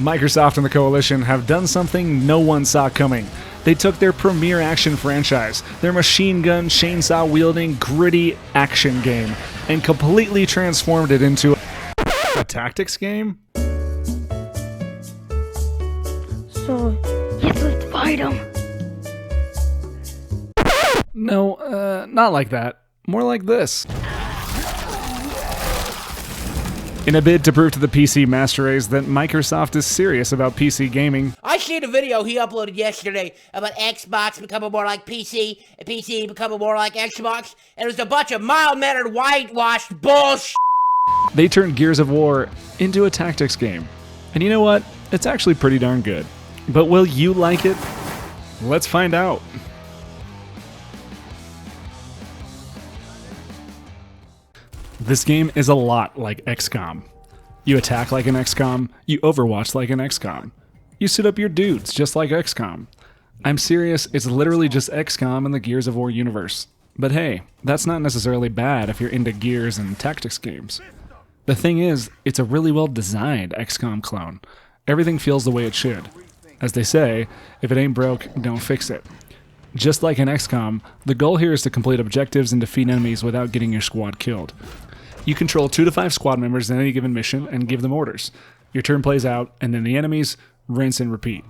Microsoft and the Coalition have done something no one saw coming. They took their premier action franchise, their machine gun, chainsaw-wielding, gritty action game, and completely transformed it into a tactics game? So, yes, let's fight him. No, not like that. More like this. In a bid to prove to the PC master race that Microsoft is serious about PC gaming, I seen a video he uploaded yesterday about Xbox becoming more like PC, and PC becoming more like Xbox, and it was a bunch of mild-mannered, whitewashed bullshit. they turned Gears of War into a tactics game. And you know what? It's actually pretty darn good. But will you like it? Let's find out. This game is a lot like XCOM. You attack like an XCOM, you overwatch like an XCOM. You suit up your dudes just like XCOM. I'm serious, it's literally just XCOM in the Gears of War universe. But hey, that's not necessarily bad if you're into Gears and tactics games. The thing is, it's a really well designed XCOM clone. Everything feels the way it should. As they say, if it ain't broke, don't fix it. Just like in XCOM, the goal here is to complete objectives and defeat enemies without getting your squad killed. You control 2 to 5 squad members in any given mission and give them orders. Your turn plays out, and then the enemies, rinse and repeat.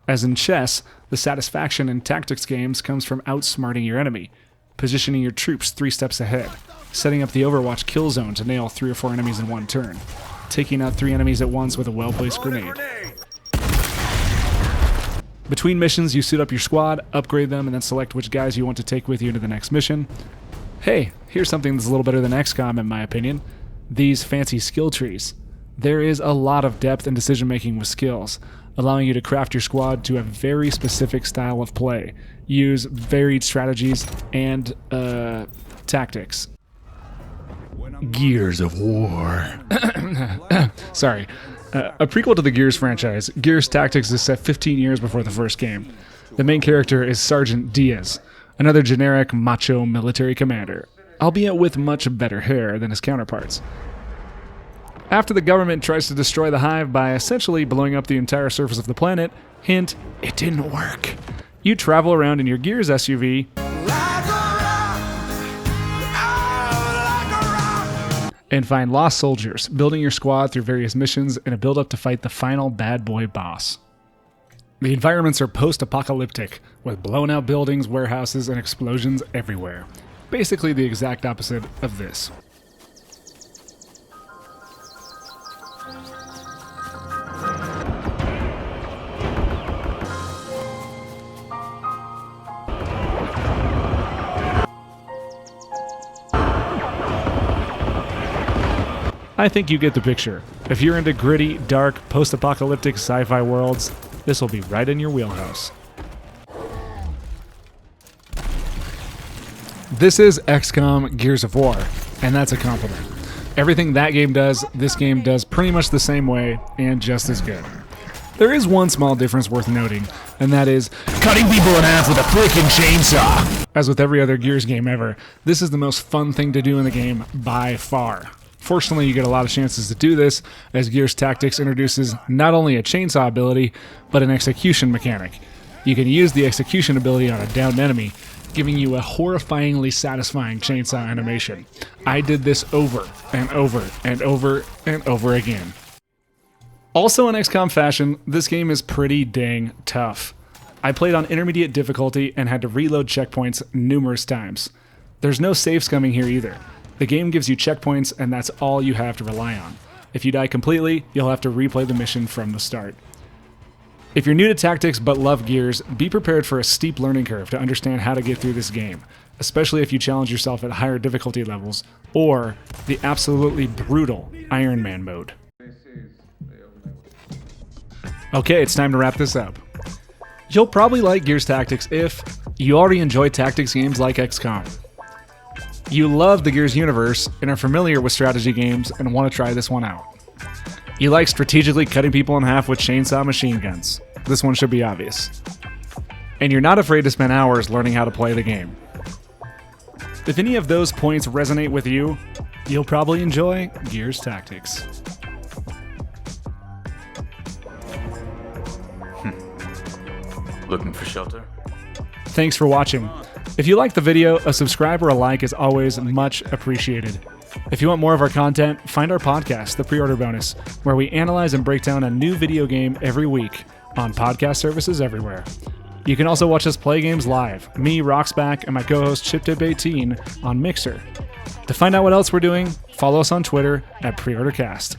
As in chess, the satisfaction in tactics games comes from outsmarting your enemy, positioning your troops 3 steps ahead, setting up the Overwatch kill zone to nail 3 or 4 enemies in one turn, taking out 3 enemies at once with a well-placed grenade. Between missions, you suit up your squad, upgrade them, and then select which guys you want to take with you into the next mission. Hey, here's something that's a little better than XCOM in my opinion. These fancy skill trees. There is a lot of depth in decision making with skills, allowing you to craft your squad to a very specific style of play, use varied strategies, and, tactics. Gears of War. Sorry. A prequel to the Gears franchise, Gears Tactics is set 15 years before the first game. The main character is Sergeant Diaz, another generic macho military commander, albeit with much better hair than his counterparts. After the government tries to destroy the Hive by essentially blowing up the entire surface of the planet, hint, it didn't work. You travel around in your Gears SUV and find lost soldiers, building your squad through various missions in a build-up to fight the final bad boy boss. The environments are post-apocalyptic, with blown-out buildings, warehouses, and explosions everywhere. Basically the exact opposite of this. I think you get the picture. If you're into gritty, dark, post-apocalyptic sci-fi worlds, this will be right in your wheelhouse. This is XCOM Gears of War, and that's a compliment. Everything that game does, this game does pretty much the same way, and just as good. There is one small difference worth noting, and that is cutting people in half with a freaking chainsaw! As with every other Gears game ever, this is the most fun thing to do in the game by far. Fortunately, you get a lot of chances to do this, as Gears Tactics introduces not only a chainsaw ability, but an execution mechanic. You can use the execution ability on a downed enemy, giving you a horrifyingly satisfying chainsaw animation. I did this over and over and over and over again. Also in XCOM fashion, this game is pretty dang tough. I played on intermediate difficulty and had to reload checkpoints numerous times. There's no save scumming here either. The game gives you checkpoints, and that's all you have to rely on. If you die completely, you'll have to replay the mission from the start. If you're new to tactics but love Gears, be prepared for a steep learning curve to understand how to get through this game, especially if you challenge yourself at higher difficulty levels, or the absolutely brutal Iron Man mode. Okay, it's time to wrap this up. You'll probably like Gears Tactics if you already enjoy tactics games like XCOM. You love the Gears universe and are familiar with strategy games and want to try this one out. You like strategically cutting people in half with chainsaw machine guns. This one should be obvious. And you're not afraid to spend hours learning how to play the game. If any of those points resonate with you, you'll probably enjoy Gears Tactics. Looking for shelter? Thanks for watching. If you like the video, a subscribe or a like is always much appreciated. If you want more of our content, find our podcast, The Pre-Order Bonus, where we analyze and break down a new video game every week on podcast services everywhere. You can also watch us play games live, me, Roxback, and my co-host ChipTip18 on Mixer. To find out what else we're doing, follow us on Twitter at PreorderCast.